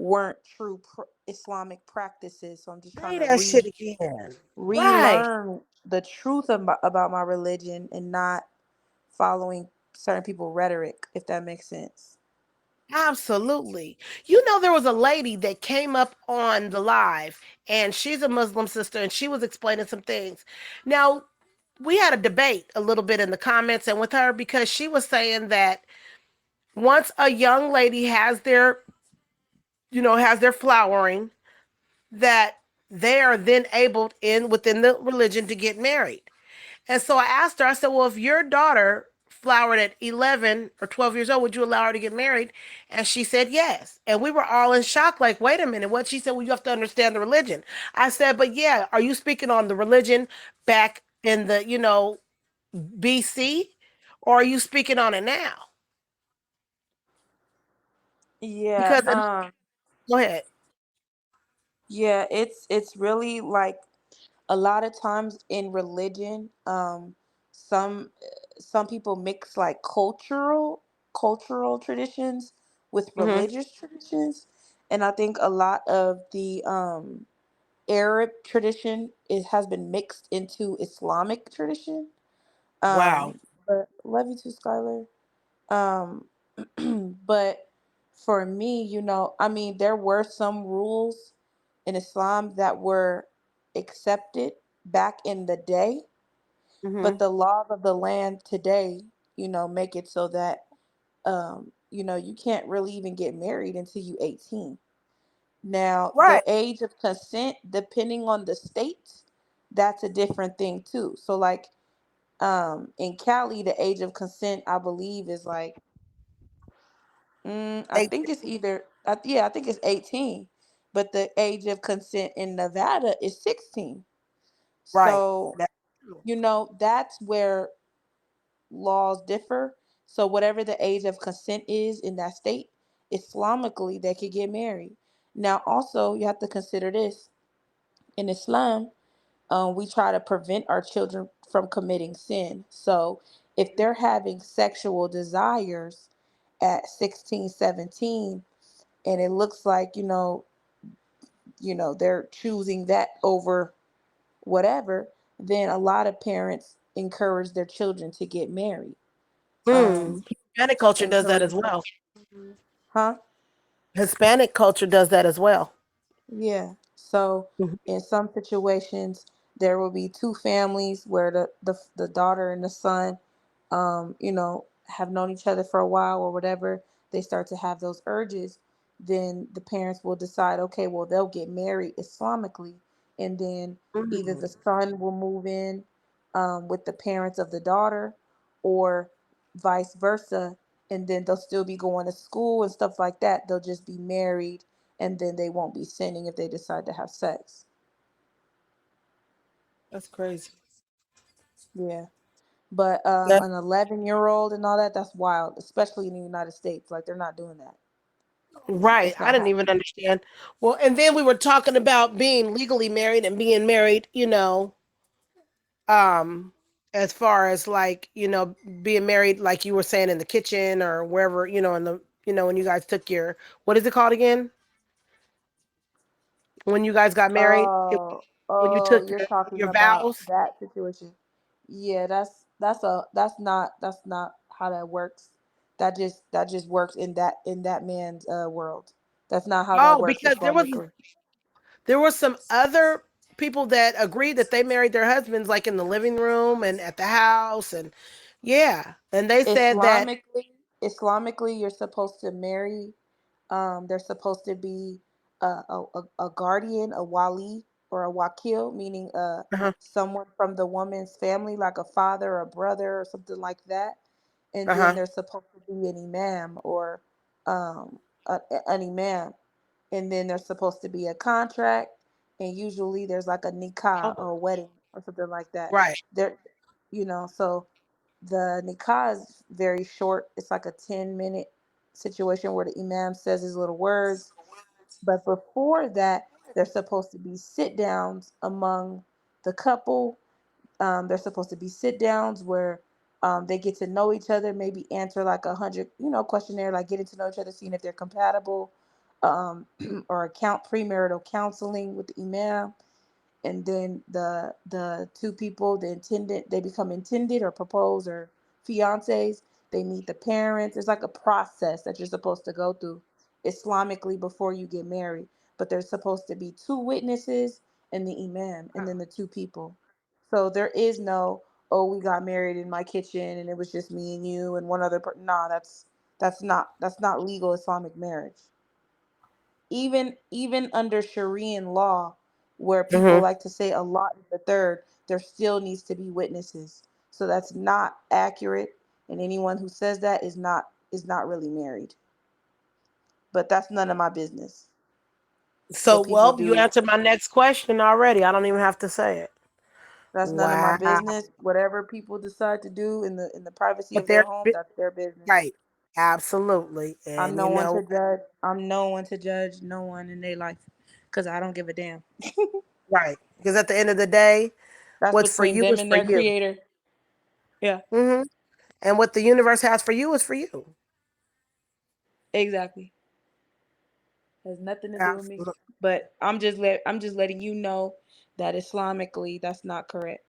weren't true Islamic practices. So I'm just trying Say to that shit again. Right. relearn the truth about my religion and not following certain people rhetoric, if that makes sense. Absolutely. You know, there was a lady that came up on the live, and she's a Muslim sister, and she was explaining some things. Now, we had a debate a little bit in the comments and with her because she was saying that once a young lady has their, has their flowering, that they are then able in within the religion to get married. And so I asked her, I said, well, if your daughter flowered at 11 or 12 years old, would you allow her to get married? And she said yes. And we were all in shock, like, wait a minute. What? She said, well, you have to understand the religion. I said, but yeah, are you speaking on the religion back in the, BC? Or are you speaking on it now? Yeah, Because, go ahead. yeah, it's really like a lot of times in religion, some some people mix like cultural traditions with Hmm. religious traditions, and I think a lot of the Arab tradition it has been mixed into Islamic tradition. Wow. But love you too, Skylar. Um, but for me, I mean, there were some rules in Islam that were accepted back in the day, but Hmm. the laws of the land today, make it so that, you can't really even get married until you 18. Now, Right. the age of consent, depending on the state, that's a different thing too. So, like, in Cali, the age of consent, I believe, is like I They, think it's either, yeah, I think it's 18, but the age of consent in Nevada is 16. right. So, That's true. that's where laws differ. So, whatever the age of consent is in that state, Islamically, they could get married. Now, also, you have to consider this in Islam, we try to prevent our children from committing sin. So, if they're having sexual desires at 16, 17, and it looks like they're choosing that over whatever, then a lot of parents encourage their children to get married. Mm. um Hispanic culture does that encourage as well. huh Hispanic culture does that as well. Yeah. So Mhm. in some situations, there will be two families where the daughter and the son, have known each other for a while or whatever. They start to have those urges. Then the parents will decide, okay, well, they'll get married Islamically, and then either the Mm. son will move in with the parents of the daughter, or vice versa. And then they'll still be going to school and stuff like that. They'll just be married, and then they won't be sinning if they decide to have sex. That's crazy. Yeah. But That, an 11-year-old and all that, that's wild, especially in the United States. Like, they're not doing that. right. It's I not didn't even happening. understand. Well, and then we were talking about being legally married and being married, um, as far as like, being married, like you were saying in the kitchen or wherever, in the, when you guys took your, what is it called again? When you guys got married, when you Oh, took you're talking your about vows? that situation. Yeah, that's not how that works. That just works in that man's world. That's not how that Oh, works because Islamically. there were some other people that agreed that they married their husbands like in the living room and at the house and yeah. And they said that Islamically, you're supposed to marry. There's supposed to be a guardian, a wali, or a wakil, meaning uh-huh, someone from the woman's family, like a father, or a brother, or something like that. And then uh-huh. there's supposed to be an imam, or an imam. And then there's supposed to be a contract, and usually there's like a nikah Oh, or a wedding or something like that. right. There, so the nikah is very short. It's like a 10-minute situation where the imam says his little words. But before that, there's supposed to be sit downs among the couple. There's supposed to be sit downs where they get to know each other, maybe answer like 100, questionnaire, like getting to know each other, seeing if they're compatible. um, or premarital counseling with the imam, and then the two people, the intended, they become intended or propose or fiancés. They meet the parents. There's like a process that you're supposed to go through Islamically before you get married. But there's supposed to be two witnesses and the imam, and then the two people. So there is no, oh, we got married in my kitchen and it was just me and you and one other person. Nah, that's not legal Islamic marriage. Even under Sharian law, where people Hmm. like to say Allah is the third, there still needs to be witnesses. So that's not accurate, and anyone who says that is not really married. But that's none of my business. So, What people well, you do, answered my next question already. I don't even have to say it. that's none of my Wow. business. Whatever people decide to do in the privacy But of their they're home, that's their business. right. Absolutely. I'm And no you one to know, judge. I'm no one to judge no one in their life, because I don't give a damn. right. Because at the end of the day, That's what's for between you them is and for their you. creator. Yeah, Hmm. And what the universe has for you is for you. exactly. Has nothing to do with me. Absolutely. But I'm just letting you know that Islamically that's not correct.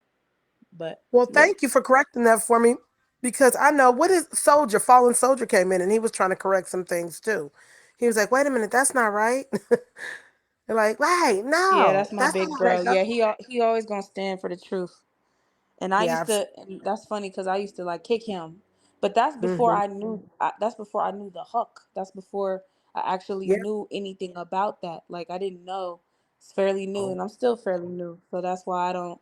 But Well, yeah. thank you for correcting that for me because I know what is soldier, fallen soldier came in and he was trying to correct some things too. He was like, wait a minute, that's not right. They're like, wait, Yeah, no, that's my that's big not right. bro. Yeah, he always going to stand for the truth. And I Yeah, used to, and that's funny cuz I used to like kick him. But mm-hmm. that's before I knew the huck. That's before I actually Yeah. knew anything about that. Like I didn't know. It's fairly new Oh, and I'm still fairly new. So that's why I don't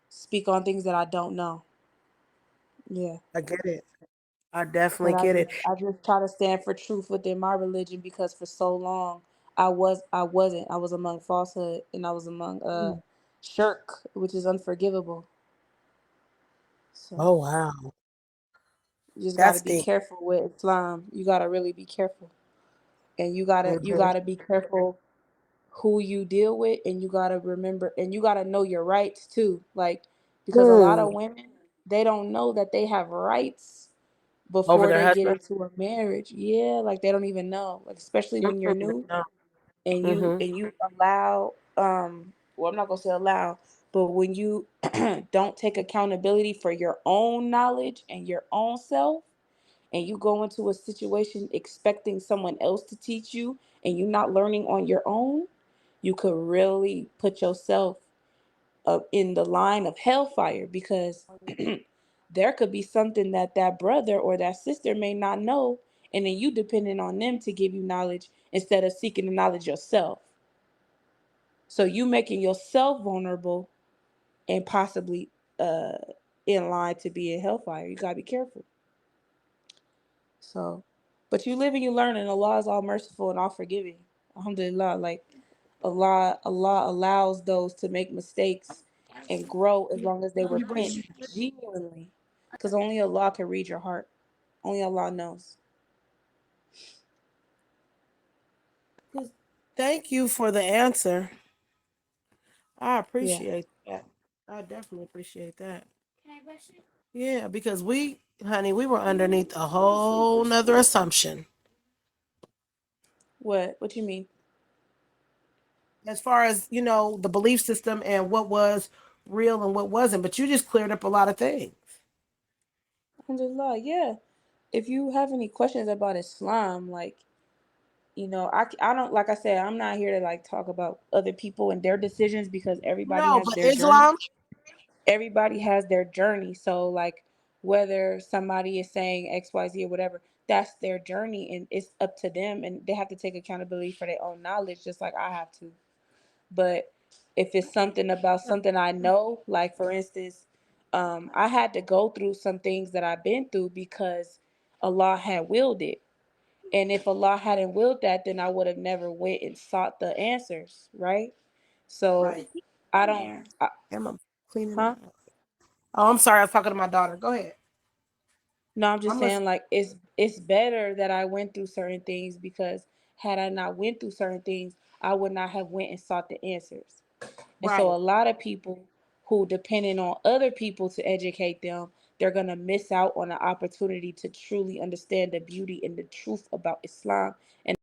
speak on things that I don't know. Yeah. I get it. I definitely And get it. I just try to stand for truth within my religion, because for so long I was among falsehood, and I was among Mm. shirk, which is unforgivable. So Oh wow, you just got to that's be deep. careful with Islam. You got to really be careful, and you Hmm. got to be careful who you deal with, and you got to remember, and you got to know your rights too. Like, because a lot Hmm. of women, they don't know that they have rights Over before their they get husband. into a marriage. Yeah, like they don't even know. Like especially when you're Mm-mm, new, no. and you Mm-hmm. allow well, I'm not gonna say allow, but when you don't take accountability for your own knowledge and your own self, and you go into a situation expecting someone else to teach you, and you're not learning on your own, you could really put yourself in the line of hellfire, because there could be something that that brother or that sister may not know, and then you depending on them to give you knowledge instead of seeking the knowledge yourself. So you making yourself vulnerable and possibly uh in line to be in hellfire. You gotta be careful. So, but you live and you learn, and Allah is all merciful and all forgiving. Alhamdulillah. Like Allah allows those to make mistakes and grow as long as they repent genuinely. Because only Allah can read your heart. Only Allah knows. Thank you for the answer. I Yeah. appreciate that. I definitely appreciate that. Yeah, because honey, we were underneath a whole nother assumption What you mean? as far as, the belief system and what was real and what wasn't. But you just cleared up a lot of things. Alhamdulillah. Yeah. If you have any questions about Islam, like, I don't, like I said, I'm not here to like talk about other people and their decisions, because everybody No, has but their journey. Islam, Everybody has their journey. So like whether somebody is saying XYZ or whatever, that's their journey, and it's up to them, and they have to take accountability for their own knowledge just like I have to. But if it's something about something I know, like for instance, I had to go through some things that I've been through because Allah had willed it. And if Allah hadn't willed that, then I would have never went and sought the answers, right? So right? I don't, Am I cleaning huh? up? Oh, I'm sorry. I was talking to my daughter. Go ahead. No, I'm just I'm saying listening. like it's better that I went through certain things, because had I not went through certain things, I would not have went and sought the answers. And so Right. a lot of people who depending on other people to educate them, they're gonna miss out on the opportunity to truly understand the beauty and the truth about Islam and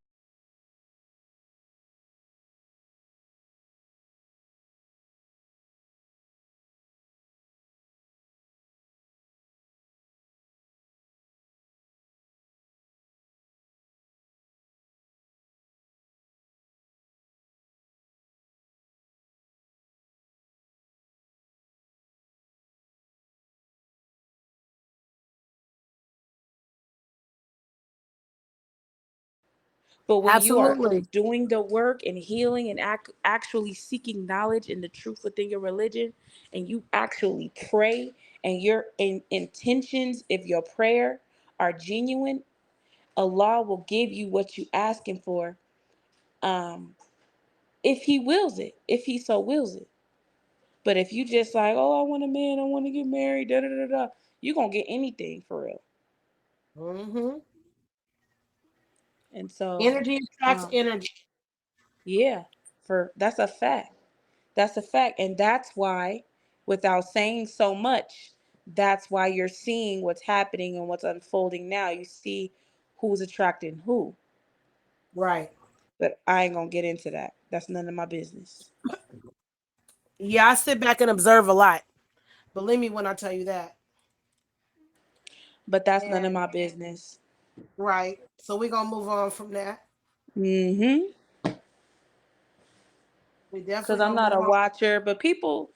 But when you are Absolutely. doing the work and healing and actually seeking knowledge and the truth within your religion, and you actually pray, and your intentions of your prayer are genuine, Allah will give you what you asking for. Um, if He wills it, if He so wills it. But if you just like, oh, I want a man, I want to get married, da da da da, you gonna get anything for real. Hmm. And so, Energy attracts um, energy. yeah, for that's a fact. That's a fact. And that's why, without saying so much, that's why you're seeing what's happening and what's unfolding now. You see who's attracting who. Right. But I ain't gonna get into that. That's none of my business. Yeah, I sit back and observe a lot. Believe me when I tell you that. But that's none of And my business. right. So we're gonna move on from that. Mm-hmm. We Because definitely I'm gonna not move a on. watcher, but people,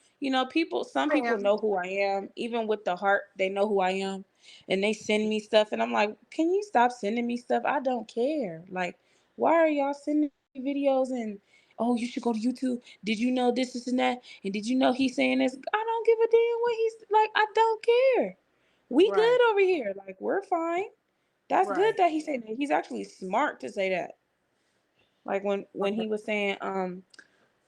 some I people am. know who I am. Even with the heart, they know who I am. And they send me stuff, and I'm like, can you stop sending me stuff? I don't care. Like, why are y'all sending me videos and, oh, you should go to YouTube. Did you know this and that? And did you know he's saying this? I don't give a damn what he's like. I don't care. We Right. good over here. Like, we're fine. That's good Right. that he's saying that. He's actually smart to say that. Like when Right. he was saying,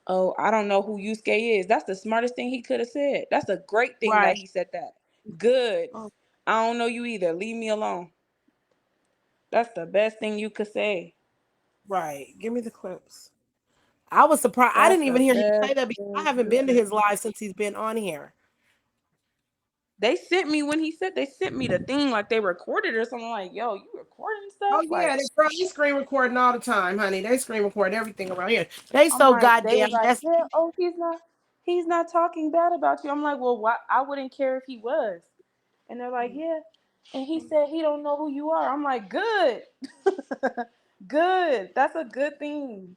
oh, I don't know who Yuske is. That's the smartest thing he could have said. That's a great thing that Right. he said that. Good. Oh, I don't know you either. Leave me alone. That's the best thing you could say. right. Give me the clips. I was surprised. I That's didn't even the hear him say best that because I thing haven't you been to could his live since he's been on here. They sent me when he said they sent me the thing like they recorded or something like, yo, you recording Oh stuff? yeah, Like they screen recording all the time, honey. They screen record everything around here. They I'm so like, they was goddamn like, messy. yeah, oh, he's not talking bad about you. I'm like, well, why I wouldn't care if he was. And they're like, yeah. And he said he don't know who you are. I'm like, good. Good. That's a good thing.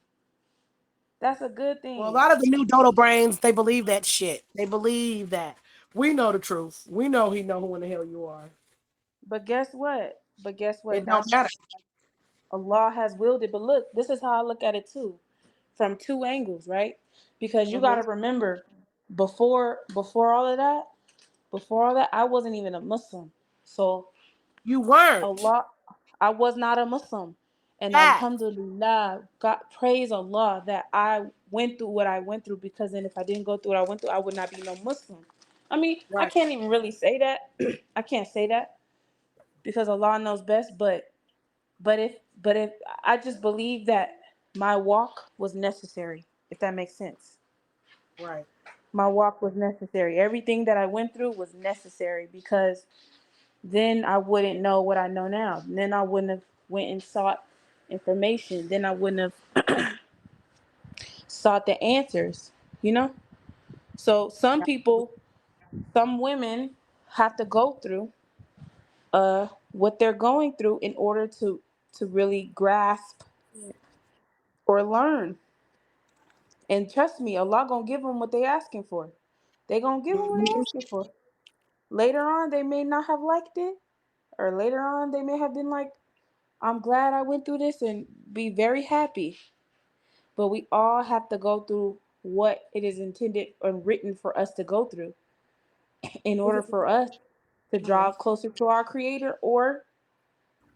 That's a good Well, a thing. lot of the new dodo brains, they believe that shit. They believe that. We know the truth. We know he know who in the hell you are. But guess what? It don't That's matter. Allah has willed it. But look, this is how I look at it too, from two angles, right? Because you got Hmm. to remember, before all that, I wasn't even a Muslim. So You weren't. Allah, I was not a Muslim. And Fact. Alhamdulillah, God, praise Allah that I went through what I went through, because then if I didn't go through what I went through, I would not be no Muslim. I mean, I Right. can't even really say that. I can't say that because Allah knows best, but if I just believe that my walk was necessary, if that makes sense. Right. My walk was necessary. Everything that I went through was necessary because then I wouldn't know what I know now. Then I wouldn't have went and sought information. Then I wouldn't have sought the answers, you know? So some people, some women have to go through what they're going through in order to really grasp or learn. And trust me, Allah gonna give them what they asking for. They gonna give them what they Mhm. asking for. Later on, they may not have liked it, or later on, they may have been like, I'm glad I went through this and be very happy. But we all have to go through what it is intended and written for us to go through in order for us to draw closer to our creator or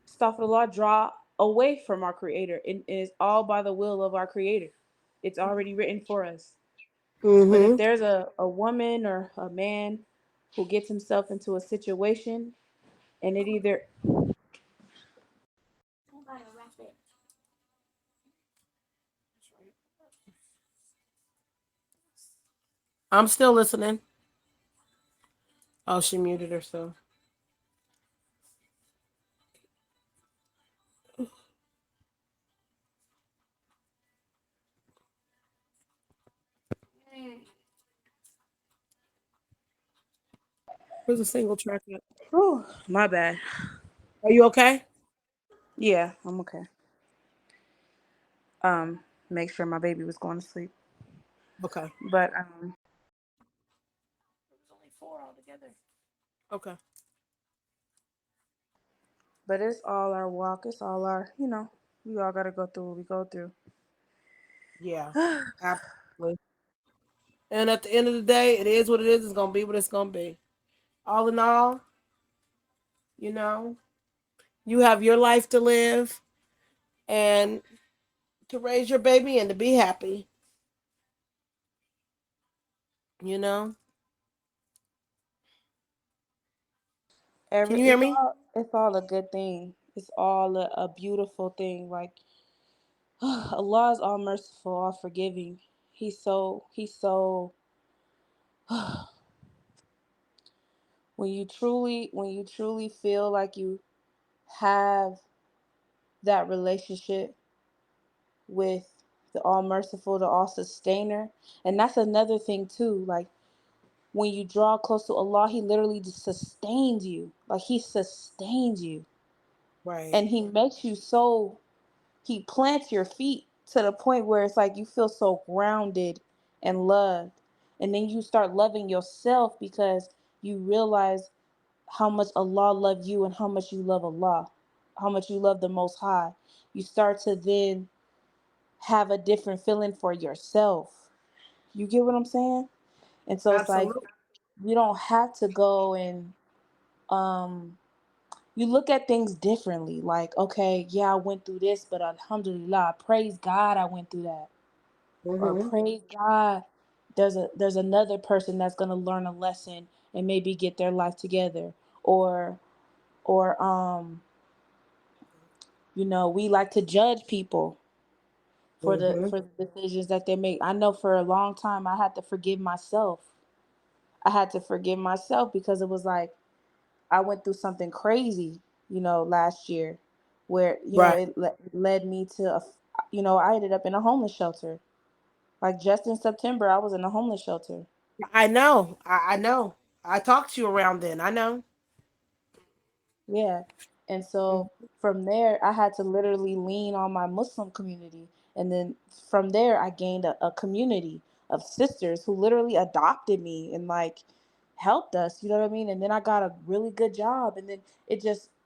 stuff the law draw away from our creator. It is all by the will of our creator. It's already written for us. But if Mhm. there's a woman or a man who gets himself into a situation and it either I'm still listening. Oh, she muted herself. Where's a single track at? oh my bad. Are you okay? Yeah, I'm okay. Make sure my baby was going to sleep. Okay. But There's only four altogether. Okay. but it's all our walk, it's all our. We all gotta go through what we go through. Yeah, absolutely. And at the end of the day, it is what it is. It's gonna be what it's gonna be. All in all, you know, you have your life to live and to raise your baby and to be happy. You know. Can you hear me? It's all a good thing. It's all a beautiful thing. Like Allah is all merciful, all forgiving. He's so when you truly feel like you have that relationship with the all merciful, the all sustainer. And that's another thing too. Like when you draw close to Allah, He literally just sustains you. Like He sustains you. Right. And He makes you so, He plants your feet to the point where it's like you feel so grounded and loved. And then you start loving yourself because you realize how much Allah loved you and how much you love Allah, how much you love the Most High. You start to then have a different feeling for yourself. You get what I'm saying? And so it's like Absolutely. you don't have to go and um you look at things differently. Like, okay, yeah, I went through this, but alhamdulillah, praise God I went through that. Or Hmm. praise God there's another person that's gonna learn a lesson and maybe get their life together. Or or we like to judge people for the Hmm. for the decisions that they make. I know for a long time I had to forgive myself. I had to forgive myself because it was like I went through something crazy, last year where, Right. it led me to, I ended up in a homeless shelter. Like just in September, I was in a homeless shelter. I know. I know. I talked to you around then. I know. Yeah. And so from there, I had to literally lean on my Muslim community. And then from there, I gained a community of sisters who literally adopted me and like helped us, you know what I mean? And then I got a really good job. And then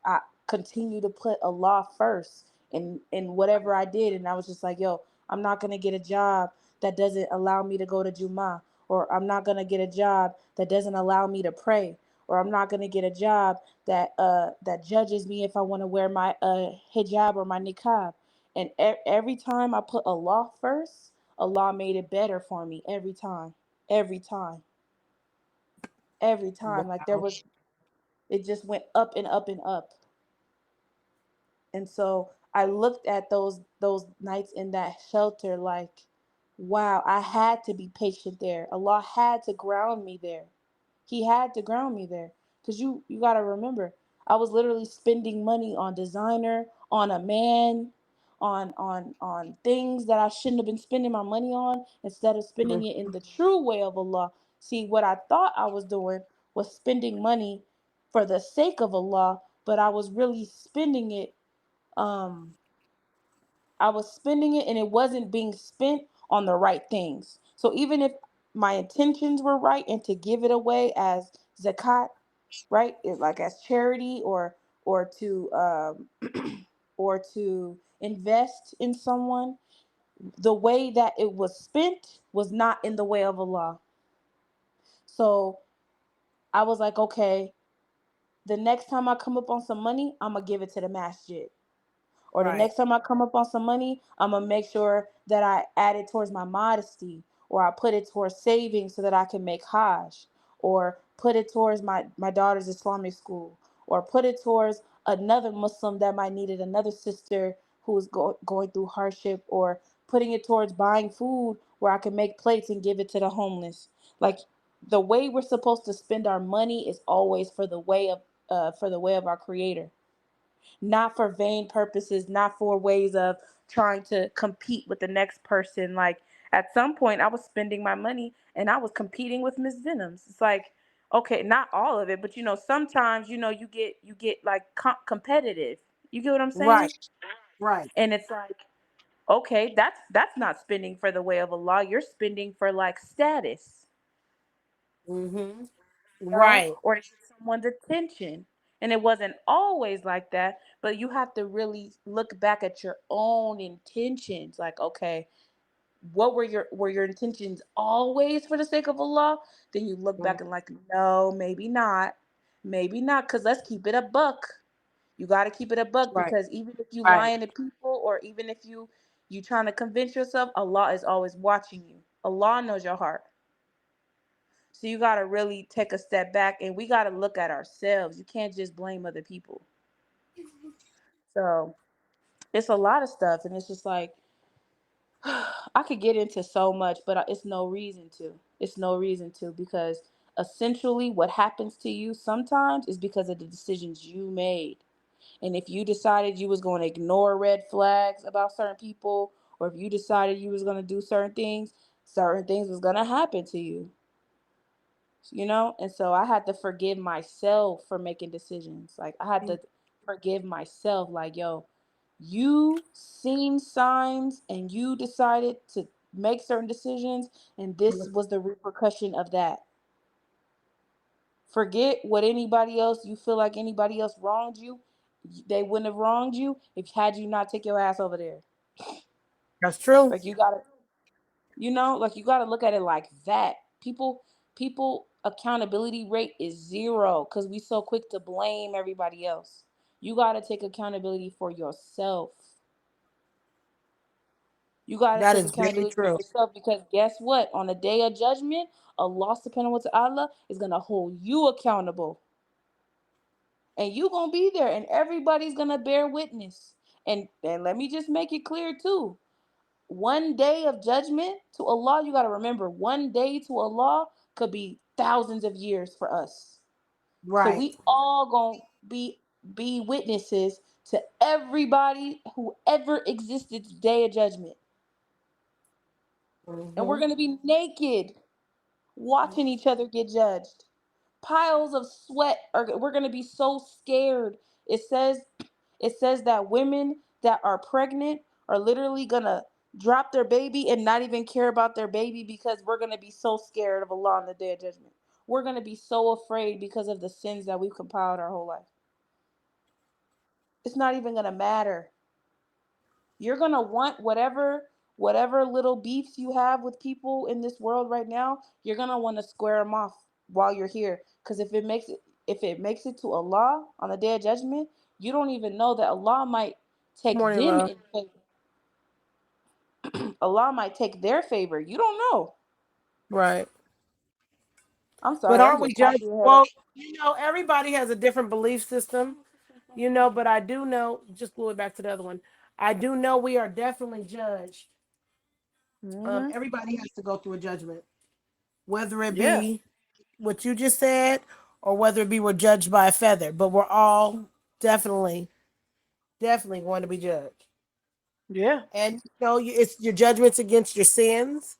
I continued to put Allah first in whatever I did. And I was just like, yo, I'm not going to get a job that doesn't allow me to go to Jummah, or I'm not going to get a job that doesn't allow me to pray, or I'm not going to get a job that judges me if I want to wear my hijab or my niqab. And every time I put Allah first, Allah made it better for me every time, every time, every time. Like Wow. it just went up and up and up. And so I looked at those nights in that shelter like, wow, I had to be patient there. Allah had to ground me there. He had to ground me there. Cause you gotta remember, I was literally spending money on designer, on a man, on things that I shouldn't have been spending my money on instead of spending it in the true way of Allah. See, what I thought I was doing was spending money for the sake of Allah, but um I was spending it and it wasn't being spent on the right things. So even if my intentions were right and to give it away as zakat, right? Like as charity or to or to invest in someone, the way that it was spent was not in the way of Allah. So I was like, okay, the next time I come up on some money, I'm gonna give it to the masjid. Or the Right. next time I come up on some money, I'm gonna make sure that I add it towards my modesty, or I put it towards savings so that I can make Hajj, or put it towards my daughter's Islamic school, or put it towards another Muslim that might need it, another sister who is going through hardship, or putting it towards buying food where I can make plates and give it to the homeless. Like the way we're supposed to spend our money is always for the way of our Creator, not for vain purposes, not for ways of trying to compete with the next person. Like at some point, I was spending my money and I was competing with Miss Venoms. It's like, okay, not all of it, but sometimes you get like competitive. You get what I'm Right. saying? Right. And it's like, okay, that's not spending for the way of Allah. You're spending for like status, Hmm. Right. or to get someone's attention. And it wasn't always like that, But you have to really look back at your own intentions. Like, okay, what were your intentions always for the sake of Allah? Then you look back and like, no, maybe not. Maybe not, because let's keep it a buck. You got to keep it a buck, Right. because even if you Right. lying to people, or even if you trying to convince yourself, Allah is always watching you. Allah knows your heart. So you got to really take a step back, and we got to look at ourselves. You can't just blame other people. So it's a lot of stuff, and it's just like, I could get into so much, but it's no reason to. It's no reason to, because essentially what happens to you sometimes is because of the decisions you made. And if you decided you was going to ignore red flags about certain people, or if you decided you was going to do certain things was going to happen to you. And so I had to forgive myself for making decisions. Like, I had to forgive myself, like, yo, you seen signs and you decided to make certain decisions, and this was the repercussion of that. Forget what anybody else, you feel like anybody else wronged you. They wouldn't have wronged you if had you not take your ass over there. That's true. Like, you gotta, like, you gotta look at it like that. People accountability rate is zero, because we so quick to blame everybody else. You gotta take accountability for yourself. You got to That take is very accountability for true. yourself, because guess what? On the day of judgment, Allah subhanahu wa ta'ala is going to hold you accountable. And you going to be there, and everybody's going to bear witness. And let me just make it clear too. One day of judgment to Allah, you got to remember, one day to Allah could be thousands of years for us. So Right. we all going to be witnesses to everybody who ever existed day of judgment. And we're Hmm. going to be naked watching each other get judged. Piles of sweat are we're going to be so scared. It says it says that women that are pregnant are literally going to drop their baby and not even care about their baby, because we're going to be so scared of Allah on the day of judgment. We're going to be so afraid because of the sins that we've compiled our whole life. It's not even going to matter. You're gonna want whatever little beefs you have with people in this world right now. You're gonna want to square them off while you're here, because if it makes it to Allah on the day of judgment, you don't even know that Allah might Good take morning, them love. in favor. Allah might take their favor. You don't know. Right. I'm But sorry, I'm aren't we just judged? happy ahead of. Well, everybody has a different belief system, but I do know, just going back to the other one, I do know we are definitely judged. Mhm. Everybody has to go through a judgment, whether it Yeah. be what you just said or whether it be we're judged by a feather, but we're all definitely, definitely going to be judged. Yeah. And it's your judgments against your sins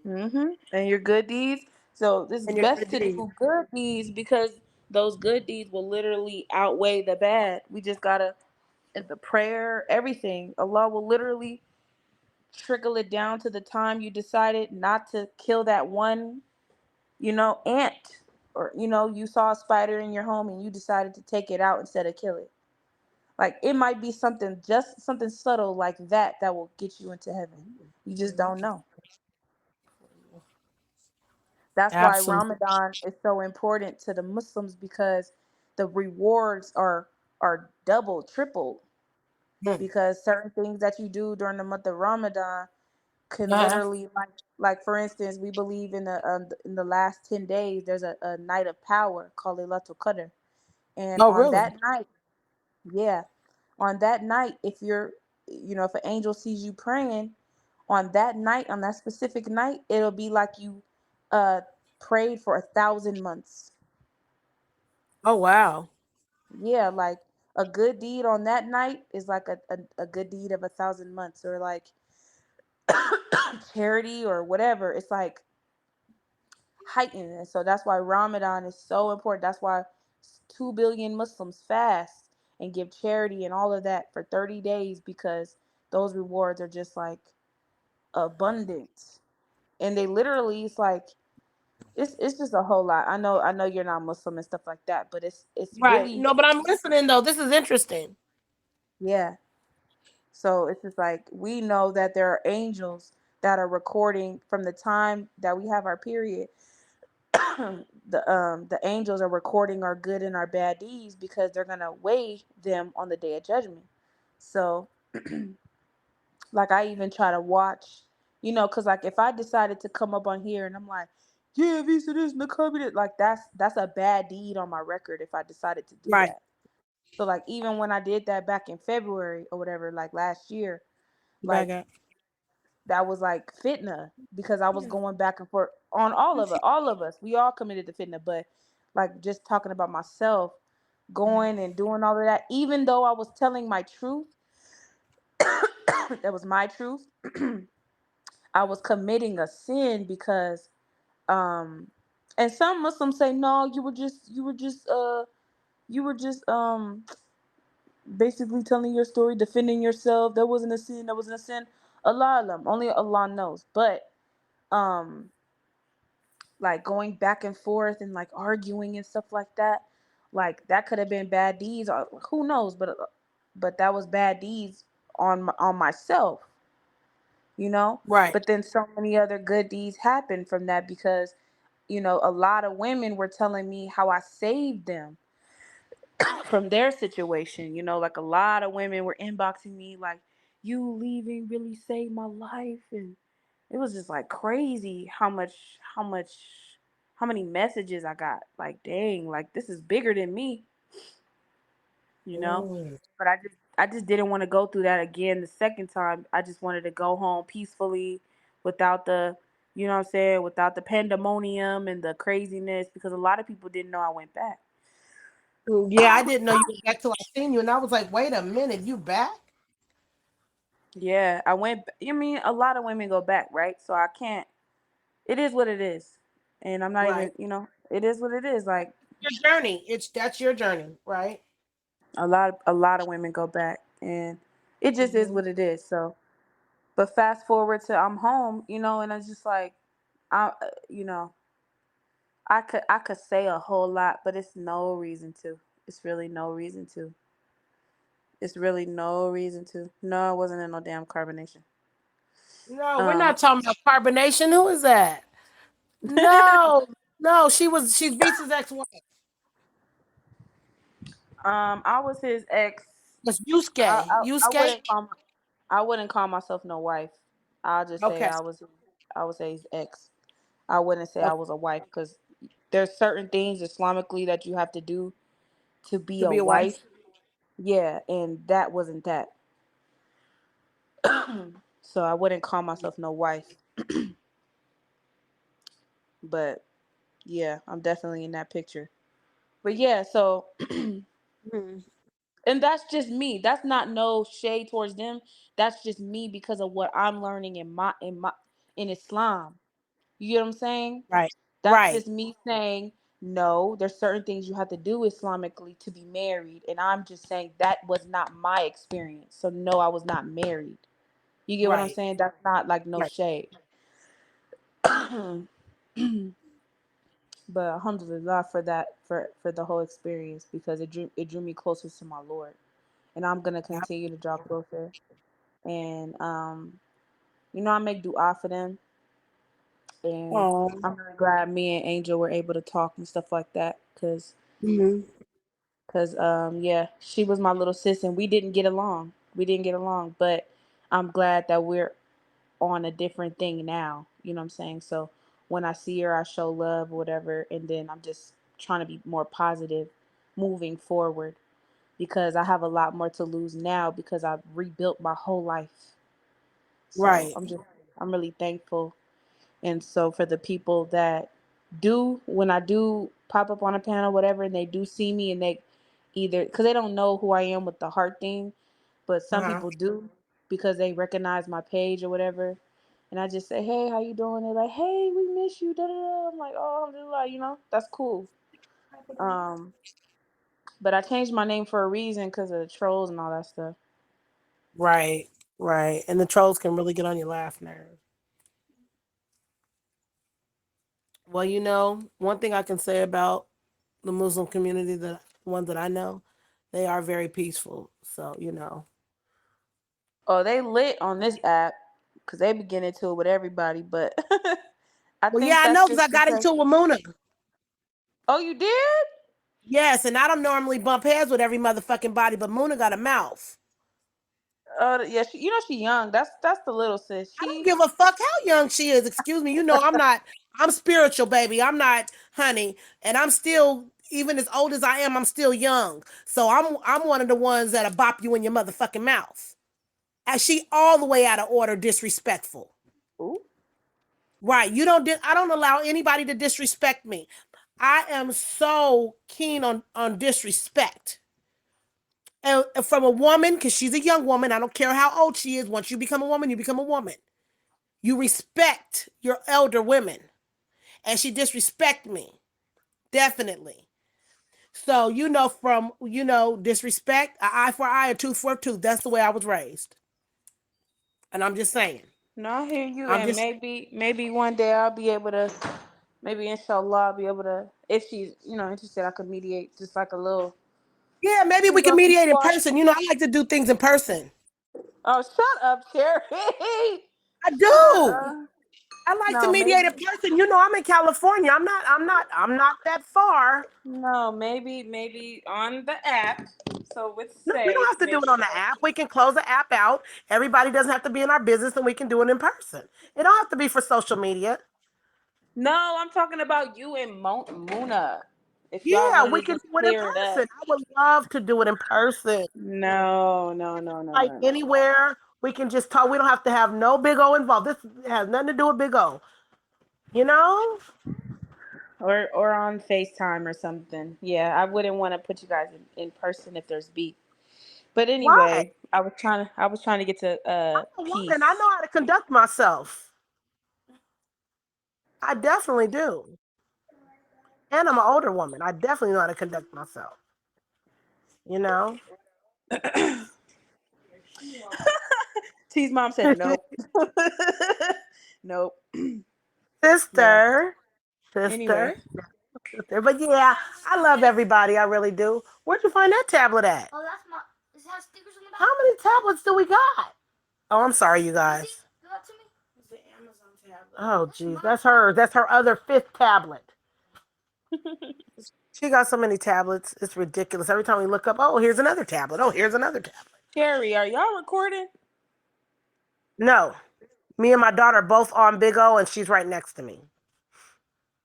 And your good deeds. So it's and your best good to deeds. do good deeds, because those good deeds will literally outweigh the bad. We just gotta, the prayer, everything. Allah will literally trickle it down to the time you decided not to kill that one, ant, or you saw a spider in your home and you decided to take it out instead of kill it. Like, it might be something subtle like that that will get you into heaven. You just don't know. That's why Absolutely. Ramadan is so important to the Muslims, because the rewards are double, tripled, Hmm. because certain things that you do during the month of Ramadan can Uh-huh. literally, like for instance, we believe in the last 10 days there's a night of power called Laylatul Qadr. And Oh, on really? that night, yeah, on that night, if an angel sees you praying on that night, on that specific night, it'll be like you uh prayed for 1,000 months. Oh, wow. Yeah, like a good deed on that night is like a good deed of 1,000 months, or like charity or whatever. It's like heightened. And so that's why Ramadan is so important. That's why 2 billion Muslims fast and give charity and all of that for 30 days, because those rewards are just like abundant. And they literally, it's like, it's just a whole lot. I know you're not Muslim and stuff like that, but it's Right. really, No, but I'm listening though. This is interesting. Yeah. So it's just like we know that there are angels that are recording from the time that we have our period. The angels are recording our good and our bad deeds because they're gonna weigh them on the day of judgment. So like I even try to watch, because like if I decided to come up on here and I'm like, yeah, Visa this and the covenant, like that's a bad deed on my record if I decided to do Right. that. So like even when I did that back in February or whatever, like last year, Back like up. that was like fitna because I was going back and forth on all of it, all of us. We all committed to fitna, but like just talking about myself, going and doing all of that, even though I was telling my truth, that was my truth. I was committing a sin because um and some Muslims say no, you were just basically telling your story, defending yourself. That wasn't a sin, that wasn't a sin. Allah alam, only Allah knows. But um like going back and forth and like arguing and stuff like that, like that could have been bad deeds, or who knows, but that was bad deeds on myself, you know. Right. But then so many other good deeds happened from that because a lot of women were telling me how I saved them from their situation. Like a lot of women were inboxing me like, you leaving really saved my life. And it was just like crazy how many messages I got. Like, dang, like this is bigger than me, you know? Mm. But I just didn't want to go through that again the second time. I just wanted to go home peacefully without the, you know what I'm saying, without the pandemonium and the craziness because a lot of people didn't know I went back. Yeah, I didn't know you was back till I seen you, and I was like, "Wait a minute, you back?" Yeah, I went. I mean, a lot of women go back, right? So I can't. It is what it is, and I'm not Right. even. It is what it is. Like Your journey. It's that's your journey, right? a lot of women go back, and it just is Hmm. what it is. So, but fast forward to I'm home, and it's just like, you know, I could say a whole lot, but it's no reason to. It's really no reason to. It's really no reason to. No, I wasn't in no damn carbonation. No, we're Um, not talking about carbonation. Who is that? No, no, she's Visa's ex-wife. I was his ex. That's I, Yuske. I, I Yuske? wouldn't call I wouldn't call myself no wife. I'll just say Okay. I would say his ex. I wouldn't say I Okay. was a wife because there's certain things Islamically that you have to do to be To a be a wife. wife. Yeah, and that wasn't that. So I wouldn't call myself no wife. But yeah, I'm definitely in that picture. But yeah, so Mhm. and that's just me. That's not no shade towards them. That's just me because of what I'm learning in Islam. You get what I'm saying? Right. That's Right. just me saying, no, there's certain things you have to do Islamically to be married. And I'm just saying that was not my experience. So, no, I was not married. You get what I'm Right. saying? That's not like no Right. shade. But alhamdulillah for that, for the whole experience, because it drew me closer to my Lord. And I'm going to Yep. continue to draw closer. And, I make dua for them. And Oh. I'm really glad me and Angel were able to talk and stuff like that. Hmm. Yeah, she was my little sis and we didn't get along. We didn't get along, but I'm glad that we're on a different thing now. You know what I'm saying? So when I see her, I show love or whatever. And then I'm just trying to be more positive moving forward because I have a lot more to lose now because I've rebuilt my whole life. So Right. I'm really thankful. And so for the people that do, when I do pop up on a panel, whatever, and they do see me and they either, because they don't know who I am with the heart thing, but some Uh-huh. people do because they recognize my page or whatever. And I just say, hey, how you doing? They're like, hey, we miss you. Da, da, da. I'm like, oh, alhamdulillah, that's cool. Um, but I changed my name for a reason because of the trolls and all that stuff. Right. Right. And the trolls can really get on your laugh nerve. Well, one thing I can say about the Muslim community, the ones that I know, they are very peaceful. So. Oh, they lit on this app because they be getting into it with everybody. But I Well, yeah, think I that's know because I just got because. into it with Muna. Oh, you did? Yes, and I don't normally bump heads with every motherfucking body, but Muna got a mouth. Yeah. She young. That's the little sis. I don't She. give a fuck how young she is. Excuse me. You know, I'm not, I'm spiritual, baby. I'm not, honey. And I'm still, even as old as I am, I'm still young. So I'm one of the ones that'll bop you in your motherfucking mouth. And she all the way out of order, disrespectful. Ooh. Right. You don't, I don't allow anybody to disrespect me. I am so keen on disrespect. And from a woman, because she's a young woman, I don't care how old she is. Once you become a woman, you become a woman. You respect your elder women. And she disrespect me. Definitely. So, from, disrespect, an eye for an eye, a tooth for a tooth. That's the way I was raised. And I'm just saying. No, I hear you, I'm and just, maybe one day I'll be able to, maybe inshallah I'll be able to, if she's interested, I could mediate just like a little, yeah, maybe we can some mediate in squash. person. I like to do things in person. Oh, shut up, Cherry. I Shut do. up. I like to No, mediate in maybe. person. I'm in California. I'm not that far. No, maybe on the app. So with No, we don't Say, have to do maybe it on the we'll. app. We can close the app out. Everybody doesn't have to be in our business and we can do it in person. It don't have to be for social media. No, I'm talking about you and Muna. If y'all Yeah, wanted we to can just do it in clear it person. up. I would love to do it in person. No, no, no, no, Like no, no. anywhere, we can just talk. We don't have to have no big O involved. This has nothing to do with big O. You know? Or on FaceTime or something. Yeah, I wouldn't want to put you guys in person if there's beef. But Why? anyway, I was trying to get to I'm a woman. I peace. know how to conduct myself. I definitely do. And I'm an older woman. I definitely know how to conduct myself. You know? T's mom said nope. Nope. Yeah. Sister. Sister. Anyway, Sister. But yeah, I love everybody. I really do. Where'd you find that tablet at? Oh, that's my. Does it have stickers on the back? How many tablets do we got? Oh, I'm sorry, you guys. Give that to me. It's the Amazon tablet. Oh, geez. That's her. That's her other fifth tablet. She got so many tablets. It's ridiculous. Every time we look up, oh, here's another tablet. Oh, here's another tablet. Carrie, are y'all recording? No. Me and my daughter are both on Big O, and she's right next to me.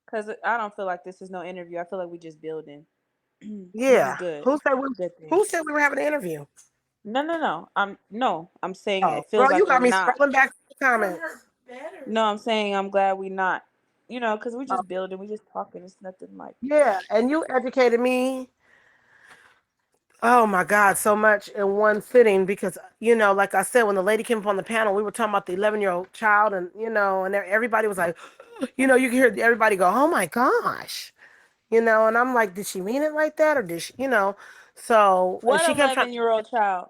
Cause I don't feel like this is no interview. I feel like we just building, which is Yeah. good. Who said we? Good thing. Who said we were having an interview? No, no, no. I'm saying Oh, it feels girl, you like we're got me not. scrolling back to the comments. No, I'm saying I'm glad we not. Cause we Oh, just building. We just talking. It's nothing like. yeah, and you educated me. Oh my God, so much in one sitting because like I said, when the lady came up on the panel, we were talking about the 11-year-old child, and and everybody was like, you can hear everybody go, "Oh my gosh," and I'm like, did she mean it like that, or did she? So, and What she kept trying. 11-year-old child?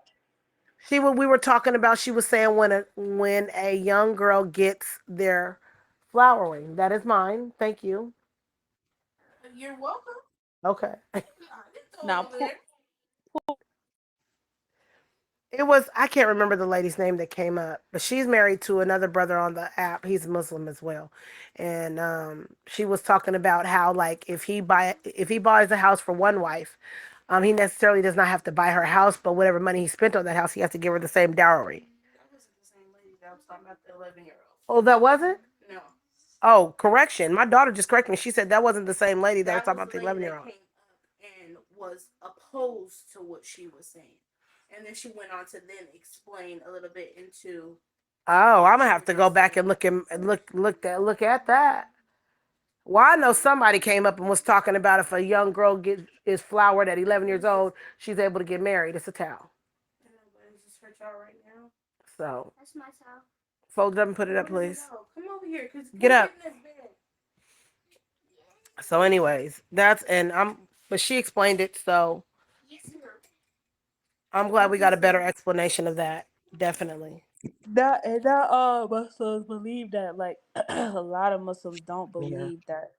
We were talking about. She was saying when a young girl gets their flowering, that is mine. Thank you. You're welcome. Okay. Now, It was, I can't remember the lady's name that came up, but she's married to another brother on the app. He's Muslim as well. And she was talking about how like if he buys a house for one wife, he necessarily does not have to buy her house, but whatever money he spent on that house, he has to give her the same dowry. That wasn't the same lady that was talking about the 11-year-old. Oh, that wasn't? No. Oh, correction. My daughter just corrected me. She said that wasn't the same lady that was talking about the 11-year-old. And was opposed to what she was saying. And then she went on to then explain a little bit into. Oh, I'm gonna have to go back and look at that. Well, I know somebody came up and was talking about if a young girl is flowered at 11 years old, she's able to get married. It's a towel. Is this her towel right now? So that's my towel. Fold it up and put it up, please. Come over here, get up. So, anyways, but she explained it, so I'm glad we got a better explanation of that. Definitely. that Muslims believe that, like, a lot of Muslims don't Yeah. believe that.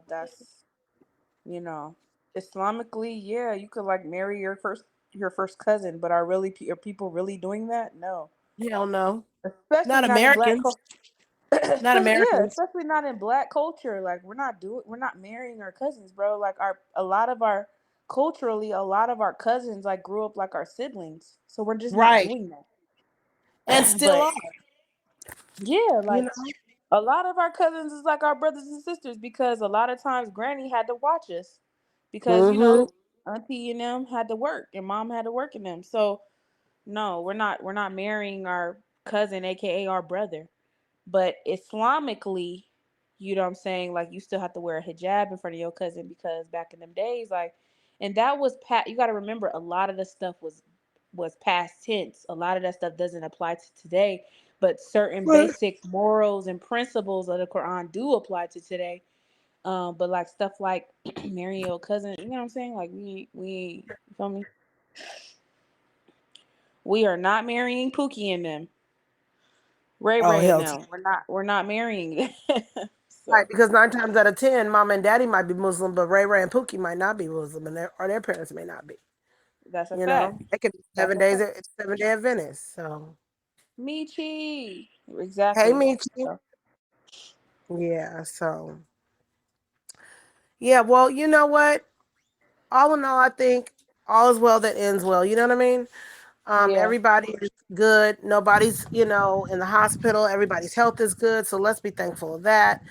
That's you know Islamically, yeah, you could like marry your first cousin, but are people really doing that? No. Hell no. especially Not not in black Americans. culture. Not especially yeah, Americans. especially not in black culture. Like we're not marrying our cousins, bro. Like our a lot of our culturally, a lot of our cousins like grew up like our siblings, so we're just not Right. doing And that. still But are, yeah, you like know? a lot of our cousins is like our brothers and sisters because a lot of times Granny had to watch us because Mm-hmm. Auntie and them had to work and Mom had to work in them. So no, we're not marrying our cousin, aka our brother. But Islamically, you know what I'm saying? Like you still have to wear a hijab in front of your cousin because back in them days, like, and that was you got to remember a lot of the stuff was past tense. A lot of that stuff doesn't apply to today, but certain Right. basic morals and principles of the Quran do apply to today. But like stuff like marrying your cousin, you know what I'm saying? Like we you feel me? We are not marrying Pookie and them. Ray Oh, Ray and hell to them. We're not marrying them. right, So because 9 times out of 10, mom and daddy might be Muslim, but Ray Ray and Pookie might not be Muslim, or their parents may not be. that's a You know, fact. it could be That's seven a days, fact. 7 day Adventist. So, Michi. hey, Exactly. Michi. So, Yeah. So, yeah. Well, you know what? All in all, I think all is well that ends well. You know what I mean? yeah. Everybody is good. Nobody's, in the hospital. Everybody's health is good. So let's be thankful of that.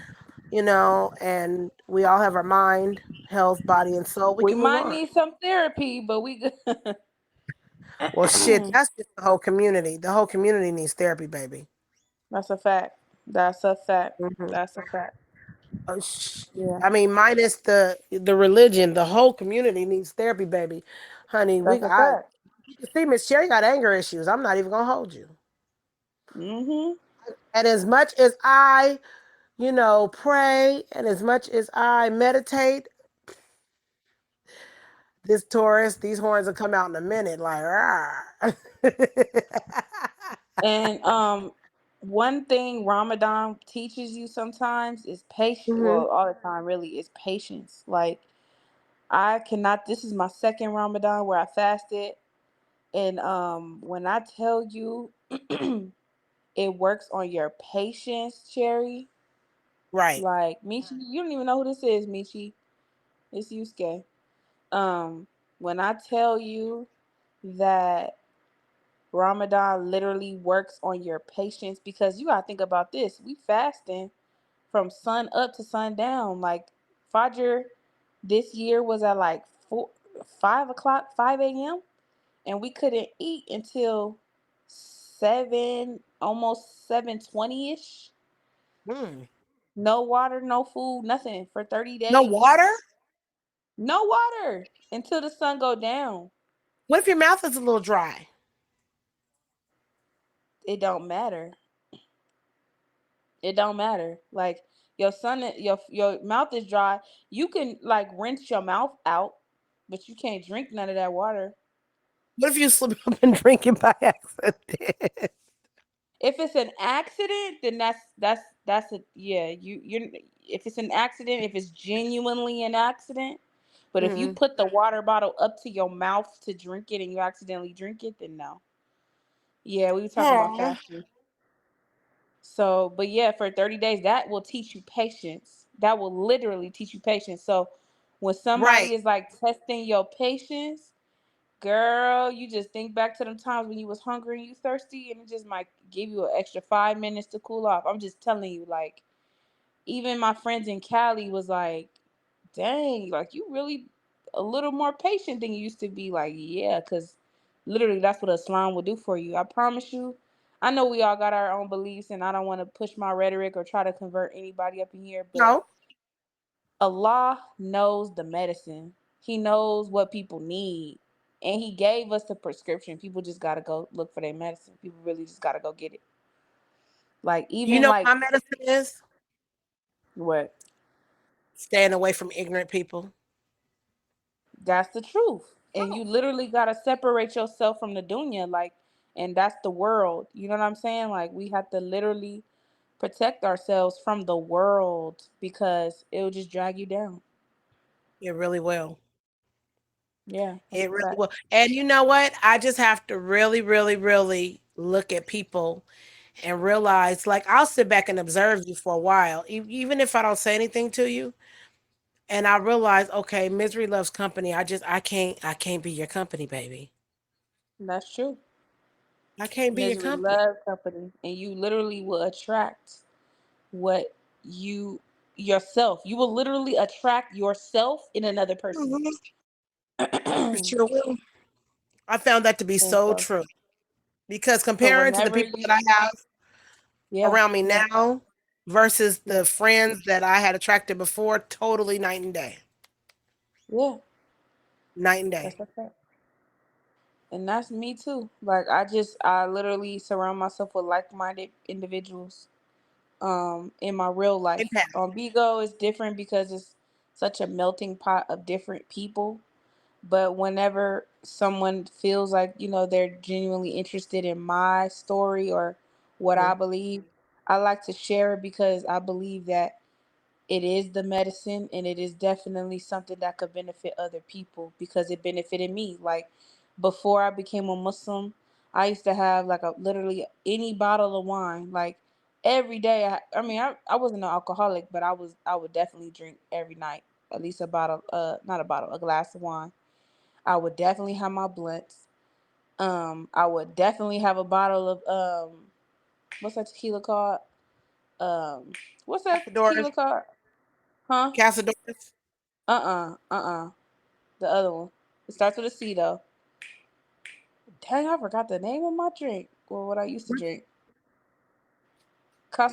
And we all have our mind, health, body, and soul. We We can move might on. need some therapy, but we good. Well, shit, that's just the whole community. The whole community needs therapy, baby. That's a fact. That's a fact. Hmm. That's a fact. Yeah. I mean, minus the religion, the whole community needs therapy, baby. Honey, That's a I fact. see Miss Sherry got anger issues. I'm not even gonna hold you. Mm-hmm. And as much as I, pray, and as much as I meditate, this Taurus, these horns will come out in a minute, like, "Rawr." And one thing Ramadan teaches you sometimes is patience. Hmm. Well, all the time really is patience. Like I cannot this is my second Ramadan where I fasted. And when I tell you it works on your patience, Cherry, Right. like Michi, you don't even know who this is, Michi. It's Yuske. When I tell you that Ramadan literally works on your patience because you gotta think about this. We fasting from sun up to sundown. Like Fajr this year was at like 5 o'clock, 5 a.m. and we couldn't eat until 7, almost 7:20 ish. Mm. No water, no food, nothing for 30 No water? days. No water until the sun go down. What if your mouth is a little dry? It don't matter. It don't matter. Like your mouth is dry. You can like rinse your mouth out, but you can't drink none of that water. What if you slip up and drink it by accident? If it's an accident, then that's a yeah. You're if it's an accident, if it's genuinely an accident, but if you Hmm. put the water bottle up to your mouth to drink it and you accidentally drink it, then no. Yeah, we were talking about Aw. fasting. So, but yeah, for 30 days, that will teach you patience. That will literally teach you patience. So, when Right. somebody is like testing your patience, girl, you just think back to them times when you was hungry and you thirsty, and it just might give you an extra 5 minutes to cool off. I'm just telling you, like, even my friends in Cali was like, dang, like you really a little more patient than you used to be. Like, yeah, because literally that's what Islam will do for you. I promise you. I know we all got our own beliefs, and I don't want to push my rhetoric or try to convert anybody up in here, but No. Allah knows the medicine. He knows what people need. And he gave us the prescription. People just gotta go look for their medicine. People really just gotta go get it. Like You even know what like my medicine is? what? Staying away from ignorant people. That's the truth. And Oh. you literally gotta separate yourself from the dunya, like, and that's the world. You know what I'm saying? Like we have to literally protect ourselves from the world because it'll just drag you down. It really will. Yeah, that's It a really fact. will. And you know what? I just have to really, really, really look at people and realize, like, I'll sit back and observe you for a while, even if I don't say anything to you, and I realize, okay, misery loves company. I can't be your company, baby. That's true. I can't be your Misery company. loves company, and you literally will attract what you yourself. You will literally attract yourself in another person. Mhm. You And sure will. I found that to be so so, true because so comparing to the whenever people that you, I have yeah, around me yeah, now versus yeah, the friends that I had attracted before, totally night and day. yeah, Night and day. that's okay. And that's me too. Like I literally surround myself with like-minded individuals. In my real life. Impact. On Bigo it's different because it's such a melting pot of different people. But whenever someone feels like, they're genuinely interested in my story or what I Mhm. believe, I like to share it because I believe that it is the medicine and it is definitely something that could benefit other people because it benefited me. Like before I became a Muslim, I used to have like a literally any bottle of wine. Like every day I mean I wasn't an alcoholic, but I would definitely drink every night. At least a bottle, not a bottle, a glass of wine. I would definitely have my blunts. I would definitely have a bottle of what's that tequila called? Um, what's that Casadores. tequila called? Huh? Casadores. The other one. It starts with a C though. Dang, I forgot the name of my drink. Well, what I used to drink.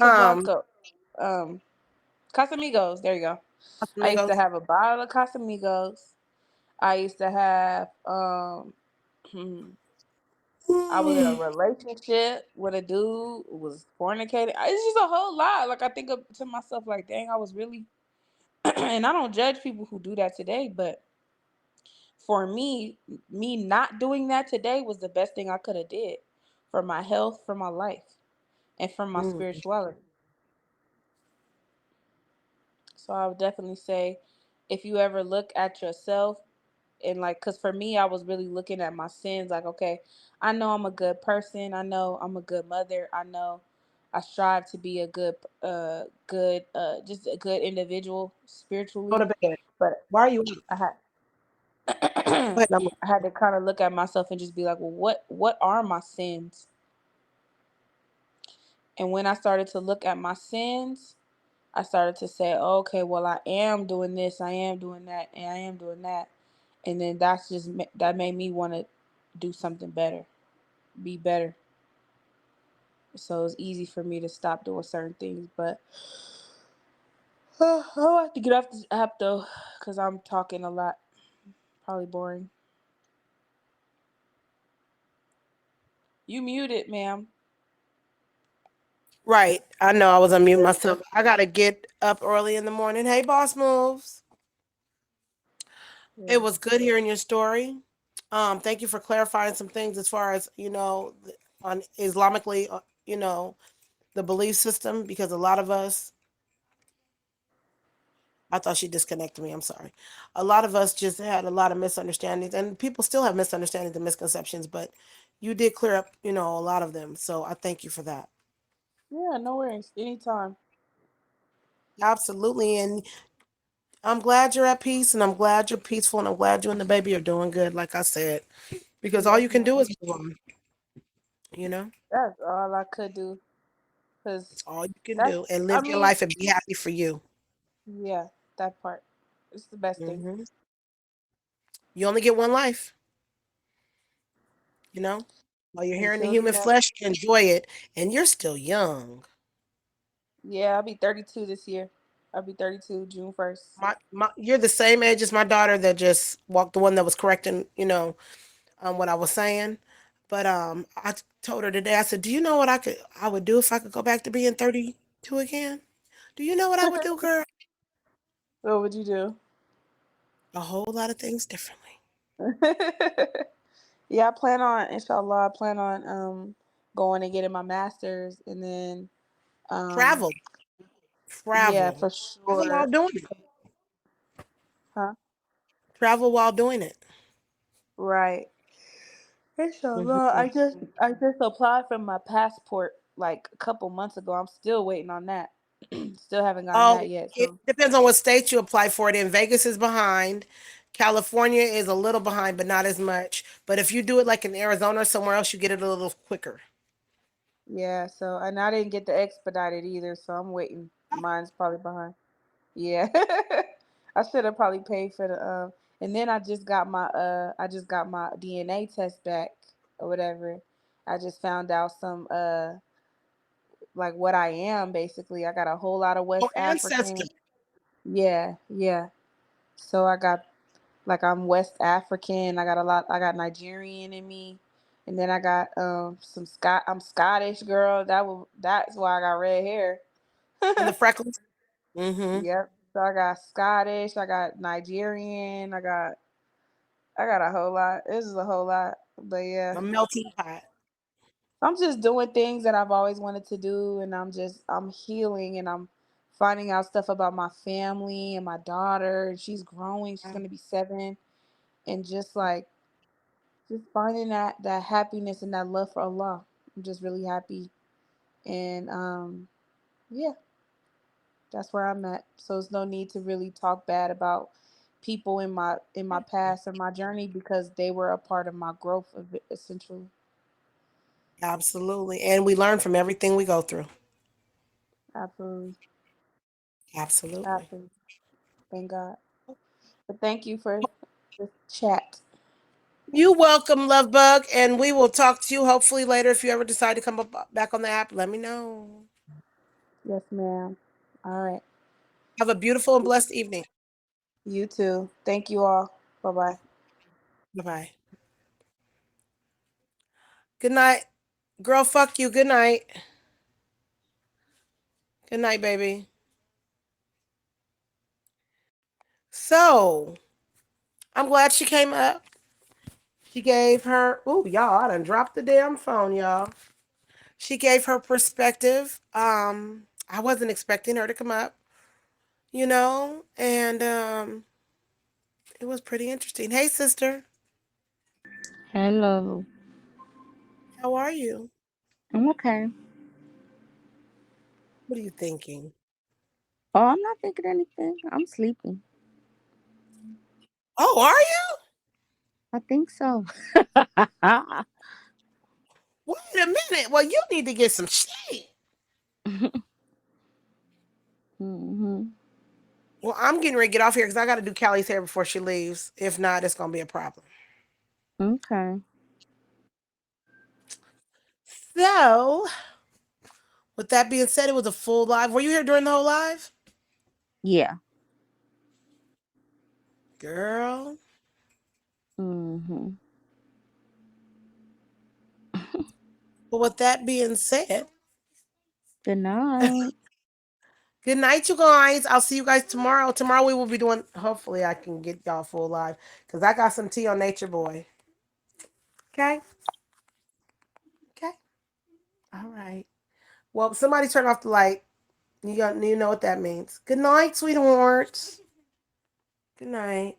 Um, Casablanca. Um, Casamigos. There you go. I used to Casamigos. have a bottle of Casamigos. I used to have I was in a Mm. relationship with a dude who was fornicating. It's just a whole lot. Like I think of, to myself, like, dang, I was really. And I don't judge people who do that today, but for me not doing that today was the best thing I could have did for my health, for my life, and for my Mm. spirituality. So I would definitely say, if you ever look at yourself and like, cause for me, I was really looking at my sins. Like, okay, I know I'm a good person. I know I'm a good mother. I know I strive to be a just a good individual Go spiritually. to bed. But Why are you up? I had, Go ahead, I'm I had to kind of look at myself and just be like, well, what are my sins? And when I started to look at my sins, I started to say, oh, okay, well, I am doing this, I am doing that, and I am doing that. And then that made me want to do something better, be better. So it's easy for me to stop doing certain things. But I'll have to get off this app though, because I'm talking a lot. Probably boring. You muted, ma'am. right. I know I was unmuting myself. I gotta get up early in the morning. Hey, boss moves. Yeah. It was good hearing your story. Thank you for clarifying some things as far as on Islamically, the belief system, because a lot of us. I thought she disconnected me. I'm sorry. A lot of us just had a lot of misunderstandings, and people still have misunderstandings and misconceptions. But you did clear up, a lot of them. So I thank you for that. Yeah, no worries. Anytime. Absolutely. And I'm glad you're at peace, and I'm glad you're peaceful, and I'm glad you and the baby are doing good, like I said, because all Yes, you can ma'am. do is move on, you know? That's all I could do. Cause That's all you can that's, do. And I live your mean, life and be happy for you. yeah, that part. It's the best thing. hmm You only get one life, you know? While you're here in the Until the human next. flesh, enjoy it. And you're still young. Yeah, I'll be 32 this year. I'll be 32 June 1st. You're the same age as my daughter that just walked, the one that was correcting, what I was saying. But I told her today, I said, "Do you know what I would do if I could go back to being 32 again? Do you know what I would do, girl? What would you do? A whole lot of things differently. Yeah, I plan on, inshallah, I plan on going and getting my master's and then um Travel, yeah, travel, for travel while sure. doing it. Huh? Travel while doing it. Right. Inshallah. Hmm. I just applied for my passport like a couple months ago. I'm still waiting on that. Still haven't gotten Oh, that yet. it So depends on what state you apply for it in. Vegas is behind. California is a little behind, but not as much. But if you do it like in Arizona or somewhere else, you get it a little quicker. yeah, so and I didn't get the expedited either, so I'm waiting. Mine's probably behind. Yeah. I should have probably paid for the and then I just got my DNA test back or whatever. I just found out some like what I am basically. I got a whole lot of Oh, West ancestor. African. Yeah, yeah. So I got like I'm West African. I got Nigerian in me. And then I got some I'm Scottish girl. That's why I got red hair. And the freckles. Mm-hmm. Yep. So I got Scottish, I got Nigerian, I got a whole lot. This is a whole lot. But yeah. A melting pot. I'm just doing things that I've always wanted to do, and I'm healing, and I'm finding out stuff about my family and my daughter. She's growing. She's gonna be 7, and just finding that happiness and that love for Allah. I'm just really happy, and yeah, that's where I'm at. So there's no need to really talk bad about people in my past or my journey because they were a part of my growth of it, essentially. Absolutely. And we learn from everything we go through. Absolutely, Absolutely. absolutely. Thank God. But thank you for this chat. You welcome, love bug, and we will talk to you hopefully later. If you ever decide to come up back on the app, let me know. Yes, ma'am. All right. Have a beautiful and blessed evening. You too. Thank you all. Bye bye. Bye bye. Good night. Girl, fuck you. Good night. Good night, baby. So, I'm glad she came up. She gave her, ooh, y'all, I done dropped the damn phone, y'all. She gave her perspective. I wasn't expecting her to come up, and it was pretty interesting. Hey, sister, Hello. how are you? I'm okay. What are you thinking? Oh, I'm not thinking anything. I'm sleeping. Oh, are you? I think so. Wait a minute. Well, you need to get some sleep. hmm Well, I'm getting ready to get off here because I got to do Callie's hair before she leaves. If not, it's going to be a problem. Okay. So, with that being said, it was a full live. Were you here during the whole live? Yeah. Girl. hmm But with that being said, Good night. good night, you guys. I'll see you guys tomorrow. Tomorrow we will be doing, hopefully, I can get y'all full live because I got some tea on Nature Boy. Okay? Okay. All right. Well, somebody turn off the light. You know what that means. Good night, sweethearts. Good night.